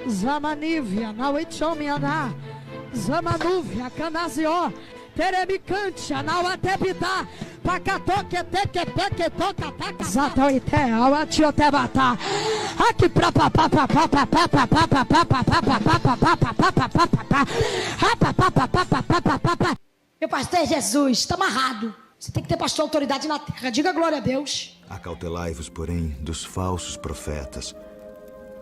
Zamanívia, Nauichomianá, Zamanúvia, Canazio, Terebicante, Nauatebita, Pacatoquetequetequetocataca, Zatoité, Auatiotebata, aqui pra Meu pastor é Jesus, está amarrado. Você tem que ter pastor autoridade na terra. Diga glória a Deus. Acautelai-vos, porém, dos falsos profetas,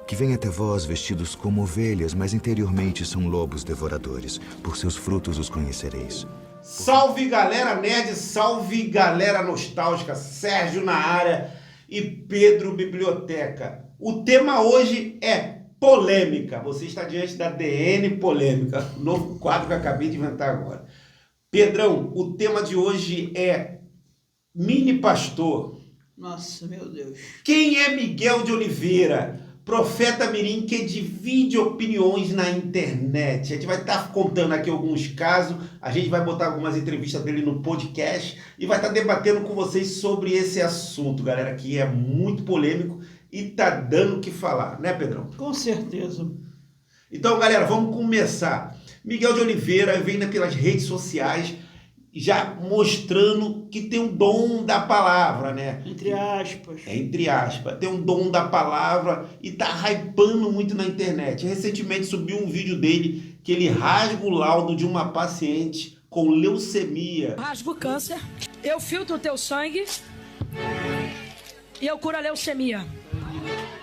que vêm até vós vestidos como ovelhas, mas interiormente são lobos devoradores. Por seus frutos os conhecereis. Salve galera nerd, salve galera nostálgica, Sérgio na área e Pedro Biblioteca. O tema hoje é polêmica. Você está diante da DN Polêmica, novo quadro que eu acabei de inventar agora. Pedrão, o tema de hoje é mini pastor. Nossa, meu Deus. Quem é Miguel de Oliveira? Profeta mirim que divide opiniões na internet. A gente vai estar contando aqui alguns casos, a gente vai botar algumas entrevistas dele no podcast e vai estar debatendo com vocês sobre esse assunto, galera, que é muito polêmico e tá dando o que falar, né, Pedrão? Com certeza. Então, galera, vamos começar. Miguel de Oliveira vem pelas redes sociais já mostrando que tem um dom da palavra, né? Entre aspas. Entre aspas. Tem um dom da palavra e tá hypando muito na internet. Recentemente subiu um vídeo dele que ele rasga o laudo de uma paciente com leucemia. Rasgo o câncer, eu filtro o teu sangue e eu curo a leucemia.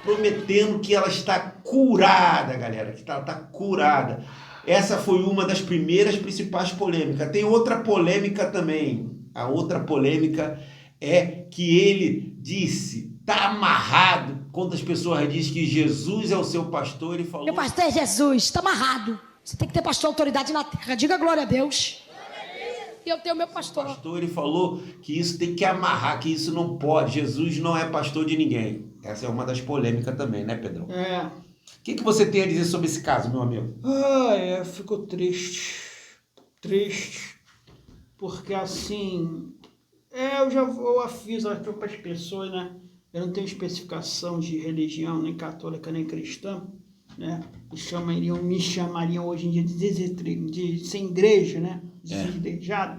Prometendo que ela está curada, galera. Que ela está curada. Essa foi uma das primeiras principais polêmicas. Tem outra polêmica também. A outra polêmica é que ele disse, tá amarrado, quando as pessoas dizem que Jesus é o seu pastor, ele falou... Meu pastor é Jesus, está amarrado. Você tem que ter pastor autoridade na terra. Diga glória a Deus. E eu tenho meu pastor. Pastor, ele falou que isso tem que amarrar, que isso não pode. Jesus não é pastor de ninguém. Essa é uma das polêmicas também, né, Pedrão? É. O que você tem a dizer sobre esse caso, meu amigo? Ficou triste. Triste. Porque assim, eu aviso para as pessoas, né? Eu não tenho especificação de religião, nem católica, nem cristã, né? Me chamariam hoje em dia de sem igreja, né?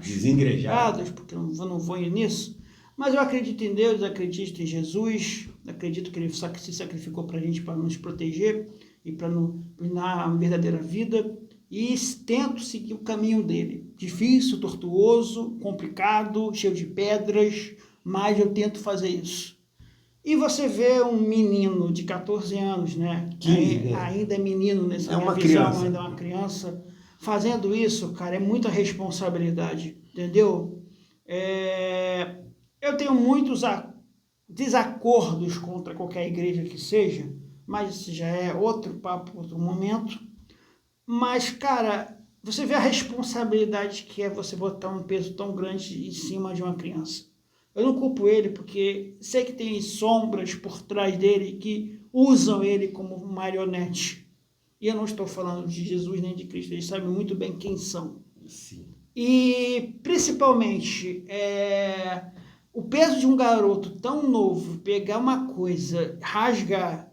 Desengrejados, porque eu não vou nisso. Mas eu acredito em Deus, acredito em Jesus, acredito que ele se sacrificou para a gente, para nos proteger e para nos dar a verdadeira vida. E tento seguir o caminho dele. Difícil, tortuoso, complicado, cheio de pedras, mas eu tento fazer isso. E você vê um menino de 14 anos, né? Ainda é menino nessa minha visão, ainda é uma criança. Fazendo isso, cara, é muita responsabilidade, entendeu? Eu tenho muitos desacordos contra qualquer igreja que seja, mas isso já é outro papo, outro momento. Mas, cara, você vê a responsabilidade que é você botar um peso tão grande em cima de uma criança. Eu não culpo ele, porque sei que tem sombras por trás dele que usam ele como marionete. E eu não estou falando de Jesus nem de Cristo, eles sabem muito bem quem são. Sim. E, principalmente, o peso de um garoto tão novo, pegar uma coisa, rasgar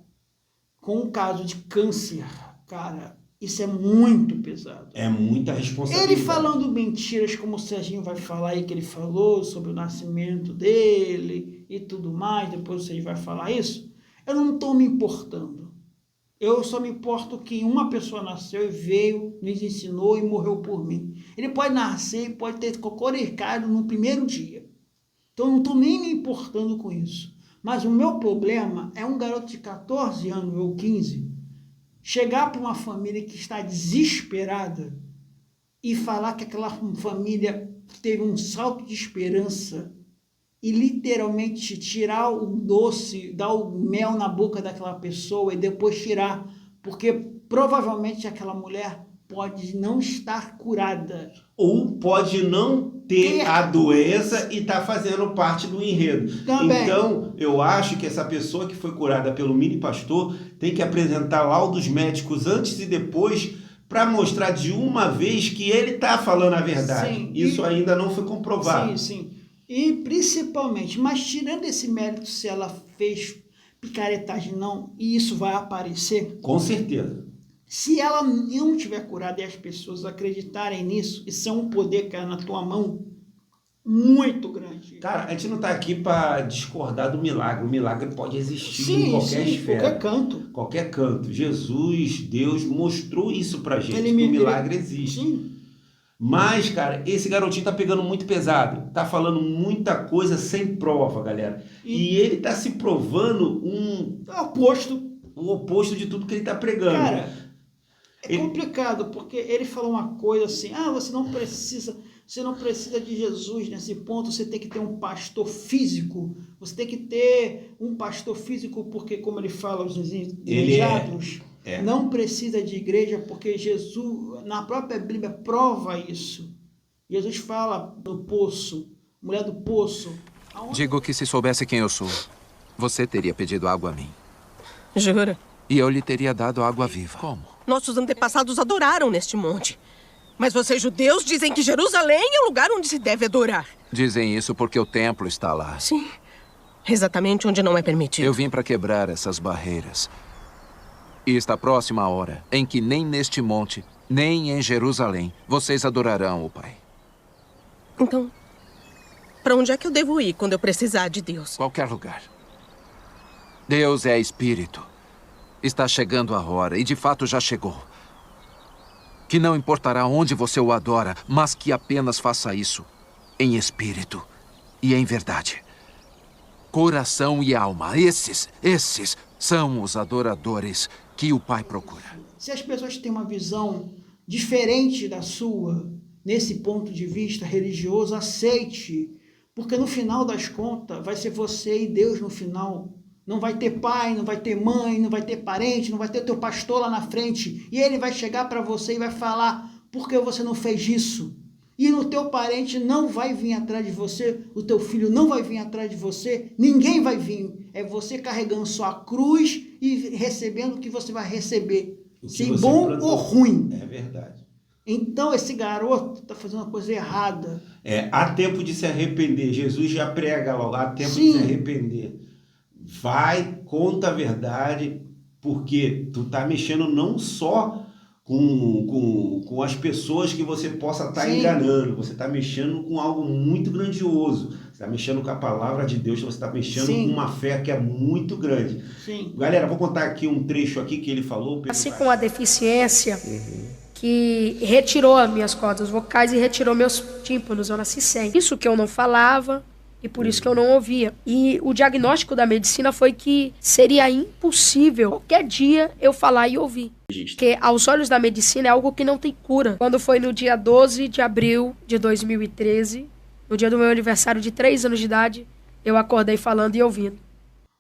com um caso de câncer, cara, isso é muito pesado. É muita responsabilidade. Ele falando mentiras, como o Serginho vai falar aí que ele falou sobre o nascimento dele e tudo mais, depois você vai falar isso, eu não estou me importando. Eu só me importo que uma pessoa nasceu e veio, nos ensinou e morreu por mim. Ele pode nascer e pode ter cocoricado no primeiro dia. Então eu não estou nem me importando com isso. Mas o meu problema é um garoto de 14 anos ou 15 chegar para uma família que está desesperada e falar que aquela família teve um salto de esperança e literalmente tirar o doce, dar o mel na boca daquela pessoa e depois tirar, porque provavelmente aquela mulher pode não estar curada. Ou pode não ter a doença e estar fazendo parte do enredo. Também. Então, eu acho que essa pessoa que foi curada pelo mini pastor tem que apresentar laudos médicos antes e depois para mostrar de uma vez que ele está falando a verdade. Sim, isso ainda não foi comprovado. Sim. E principalmente, mas tirando esse mérito, se ela fez picaretagem não, e isso vai aparecer. Com certeza. Se ela não tiver curada e as pessoas acreditarem nisso, isso é um poder que é na tua mão muito grande. Cara, a gente não está aqui para discordar do milagre. O milagre pode existir Sim, em qualquer esfera. qualquer canto. Qualquer canto. Jesus, Deus mostrou isso pra gente, Ele que o milagre existe. Sim. Mas, cara, esse garotinho tá pegando muito pesado. Tá falando muita coisa sem prova, galera. E ele tá se provando o oposto de tudo que ele tá pregando. Cara, é complicado, porque ele falou uma coisa assim, você não precisa de Jesus nesse ponto, você tem que ter um pastor físico. Você tem que ter um pastor físico, porque, como ele fala, os ilejados, não precisa de igreja, porque Jesus, na própria Bíblia, prova isso. Jesus fala do poço, mulher do poço. Digo que se soubesse quem eu sou, você teria pedido água a mim. Jura? E eu lhe teria dado água viva. Como? Nossos antepassados adoraram neste monte. Mas vocês, judeus, dizem que Jerusalém é o lugar onde se deve adorar. Dizem isso porque o templo está lá. Sim. Exatamente onde não é permitido. Eu vim para quebrar essas barreiras. E está próxima a hora em que nem neste monte, nem em Jerusalém, vocês adorarão o Pai. Então, para onde é que eu devo ir quando eu precisar de Deus? Qualquer lugar. Deus é espírito. Está chegando a hora, e de fato já chegou. Que não importará onde você o adora, mas que apenas faça isso em espírito e em verdade. Coração e alma, esses são os adoradores que o Pai procura. Se as pessoas têm uma visão diferente da sua, nesse ponto de vista religioso, aceite. Porque no final das contas, vai ser você e Deus no final. Não vai ter pai, não vai ter mãe, não vai ter parente, não vai ter teu pastor lá na frente. E ele vai chegar para você e vai falar, por que você não fez isso? E no teu parente não vai vir atrás de você, o teu filho não vai vir atrás de você, ninguém vai vir. É você carregando sua cruz e recebendo o que você vai receber. Se bom ou ruim. É verdade. Então esse garoto está fazendo uma coisa errada. Há tempo de se arrepender. Jesus já prega logo, há tempo de se arrepender. Vai, conta a verdade, porque tu tá mexendo não só com as pessoas que você possa estar enganando, você tá mexendo com algo muito grandioso, você tá mexendo com a palavra de Deus, você tá mexendo com uma fé que é muito grande. Sim. Galera, vou contar aqui um trecho aqui que ele falou. Assim com a deficiência, que retirou as minhas cordas vocais e retirou meus tímpanos, eu nasci sem. Isso que eu não falava, e por isso que eu não ouvia. E o diagnóstico da medicina foi que seria impossível qualquer dia eu falar e ouvir. Porque aos olhos da medicina é algo que não tem cura. Quando foi no dia 12 de abril de 2013, no dia do meu aniversário de 3 anos de idade, eu acordei falando e ouvindo.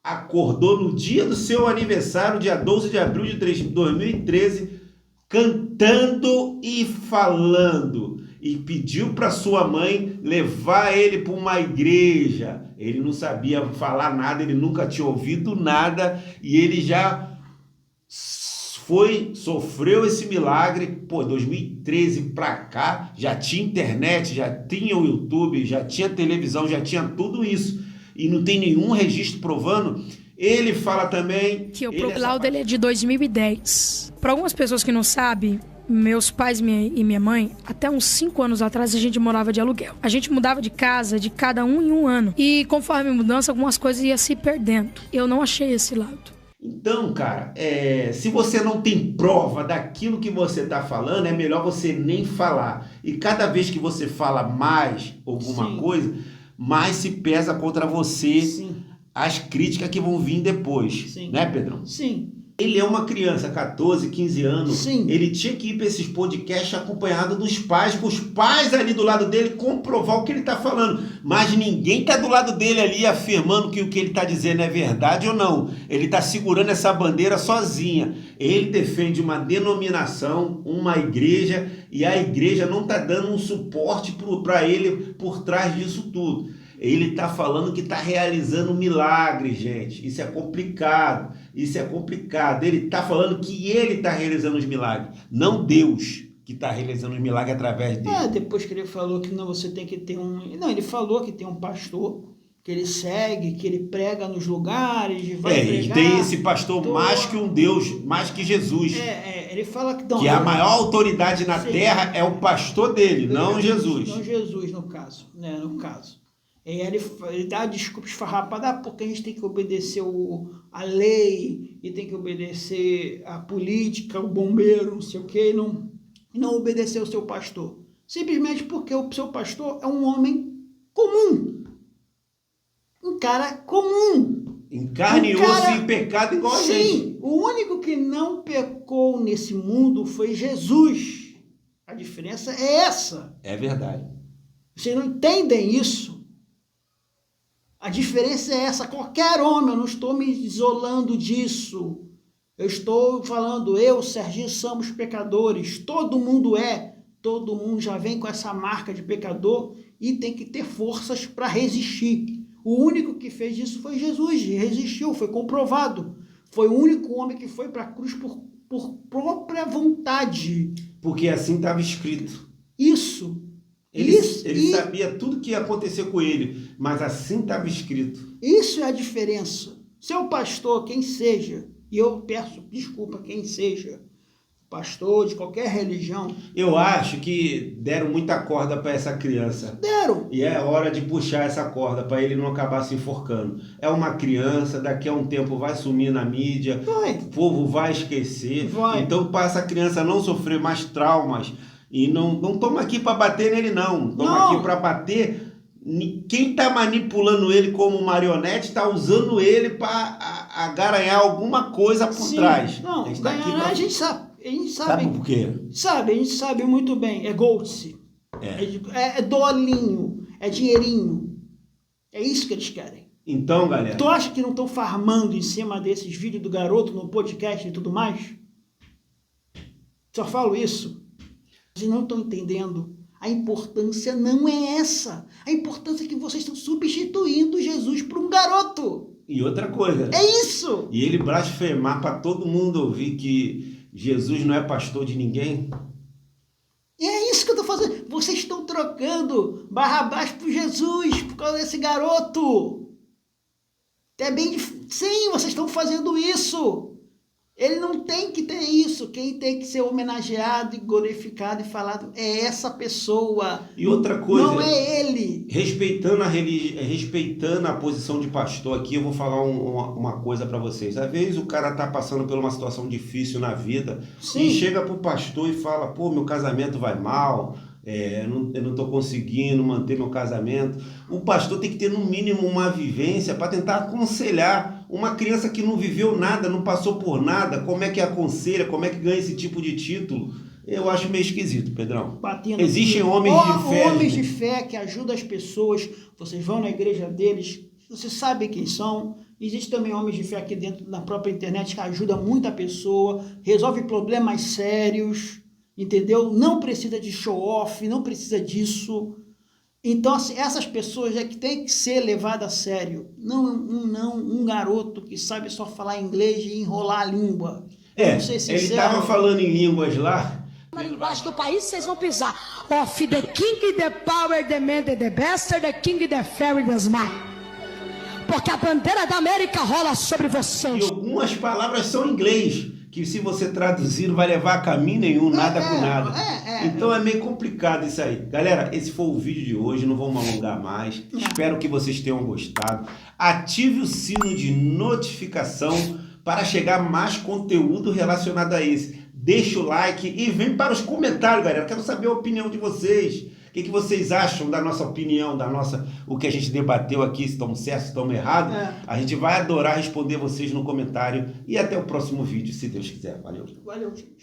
Acordou no dia do seu aniversário, dia 12 de abril de 2013, cantando e falando. E pediu para sua mãe levar ele para uma igreja. Ele não sabia falar nada, ele nunca tinha ouvido nada, e ele já sofreu esse milagre. 2013 para cá, já tinha internet, já tinha o YouTube, já tinha televisão, já tinha tudo isso. E não tem nenhum registro provando. Ele fala também... Que o Proclau dele é de 2010. Para algumas pessoas que não sabem, meus pais e minha mãe, até uns 5 anos atrás, a gente morava de aluguel. A gente mudava de casa de cada um em um ano. E conforme a mudança, algumas coisas iam se perdendo. Eu não achei esse lado. Então, cara, se você não tem prova daquilo que você está falando, é melhor você nem falar. E cada vez que você fala mais alguma coisa, mais se pesa contra você as críticas que vão vir depois. Né, Pedrão? Sim. Ele é uma criança, 14, 15 anos. Ele tinha que ir para esses podcasts acompanhado dos pais, com os pais ali do lado dele comprovar o que ele está falando. Mas ninguém está do lado dele ali afirmando que o que ele está dizendo é verdade ou não. Ele está segurando essa bandeira sozinha. Ele defende uma denominação, uma igreja, e a igreja não está dando um suporte para ele por trás disso tudo. Ele está falando que está realizando um milagre, gente. Isso é complicado. Isso é complicado. Ele está falando que ele está realizando os milagres, não Deus que está realizando os milagres através dele. Depois que ele falou que não, você tem que ter um... Não, ele falou que tem um pastor que ele segue, que ele prega nos lugares, vai E pregar. tem esse pastor mais que um Deus, mais que Jesus. Ele fala que... Não, Que a maior autoridade na terra é o pastor dele, não Jesus. Não Jesus, no caso. Né, no caso. Ele dá desculpa esfarrapada, porque a gente tem que obedecer a lei, e tem que obedecer a política, o bombeiro, não sei o quê, e não obedecer o seu pastor. Simplesmente porque o seu pastor é um homem comum. Um cara comum. Em carne e osso e pecado igual a gente. Sim, o único que não pecou nesse mundo foi Jesus. A diferença é essa. É verdade. Vocês não entendem isso? A diferença é essa. Qualquer homem, eu não estou me isolando disso. Eu estou falando, Serginho, somos pecadores. Todo mundo é. Todo mundo já vem com essa marca de pecador e tem que ter forças para resistir. O único que fez isso foi Jesus, resistiu, foi comprovado. Foi o único homem que foi para a cruz por própria vontade. Porque assim estava escrito. Isso. Ele sabia tudo que ia acontecer com ele, mas assim estava escrito. Isso é a diferença. Seu pastor, quem seja, e eu peço desculpa quem seja, pastor de qualquer religião. Eu acho que deram muita corda para essa criança. Deram. E é hora de puxar essa corda para ele não acabar se enforcando. É uma criança, daqui a um tempo vai sumir na mídia, o povo vai esquecer. Vai. Então, para essa criança não sofrer mais traumas, e não estamos aqui para bater nele, não. Estamos aqui para bater. Quem está manipulando ele como marionete está usando ele para garanhar alguma coisa por trás. Não, a gente sabe. A gente sabe por quê? A gente sabe muito bem. É Goltz. É dolinho. É dinheirinho. É isso que eles querem. Então, galera... Tu acha que não estão farmando em cima desses vídeos do garoto no podcast e tudo mais? Só falo isso. Vocês não estão entendendo. A importância não é essa. A importância é que vocês estão substituindo Jesus por um garoto. E outra coisa... É isso! E ele blasfemar para todo mundo ouvir que Jesus não é pastor de ninguém. E é isso que eu estou fazendo. Vocês estão trocando Barrabás por Jesus por causa desse garoto. Sim, vocês estão fazendo isso. Ele não tem que ter isso. Quem tem que ser homenageado e glorificado e falado é essa pessoa. E outra coisa... Não é ele. Respeitando a religião, respeitando a posição de pastor aqui, eu vou falar uma coisa para vocês. Às vezes o cara tá passando por uma situação difícil na vida. Sim. E chega pro pastor e fala, pô, meu casamento vai mal, eu não tô conseguindo manter meu casamento. O pastor tem que ter no mínimo uma vivência para tentar aconselhar uma criança que não viveu nada, não passou por nada, como é que aconselha, como é que ganha esse tipo de título. Eu acho meio esquisito, Pedrão. Existem homens de fé. Homens de fé que ajudam as pessoas. Vocês vão na igreja deles, vocês sabem quem são. Existem também homens de fé aqui dentro da própria internet que ajudam muita pessoa, resolve problemas sérios, entendeu? Não precisa de show-off, não precisa disso. Então, assim, essas pessoas é que tem que ser levadas a sério. Não um garoto que sabe só falar inglês e enrolar a língua. Ele estava falando em línguas lá. Na linguagem do país vocês vão pisar. Of the king, the power, the man, the bastard, the king, the fairy, the smart. Porque a bandeira da América rola sobre vocês. E algumas palavras são em inglês, que se você traduzir não vai levar a caminho nenhum, nada com nada. Então é meio complicado isso aí. Galera, esse foi o vídeo de hoje, não vamos alongar mais. Espero que vocês tenham gostado. Ative o sino de notificação para chegar mais conteúdo relacionado a esse. Deixa o like e vem para os comentários, galera. Quero saber a opinião de vocês. O que vocês acham da nossa opinião, o que a gente debateu aqui, se estamos certos, se estamos errados. A gente vai adorar responder vocês no comentário. E até o próximo vídeo, se Deus quiser. Valeu. Valeu, gente.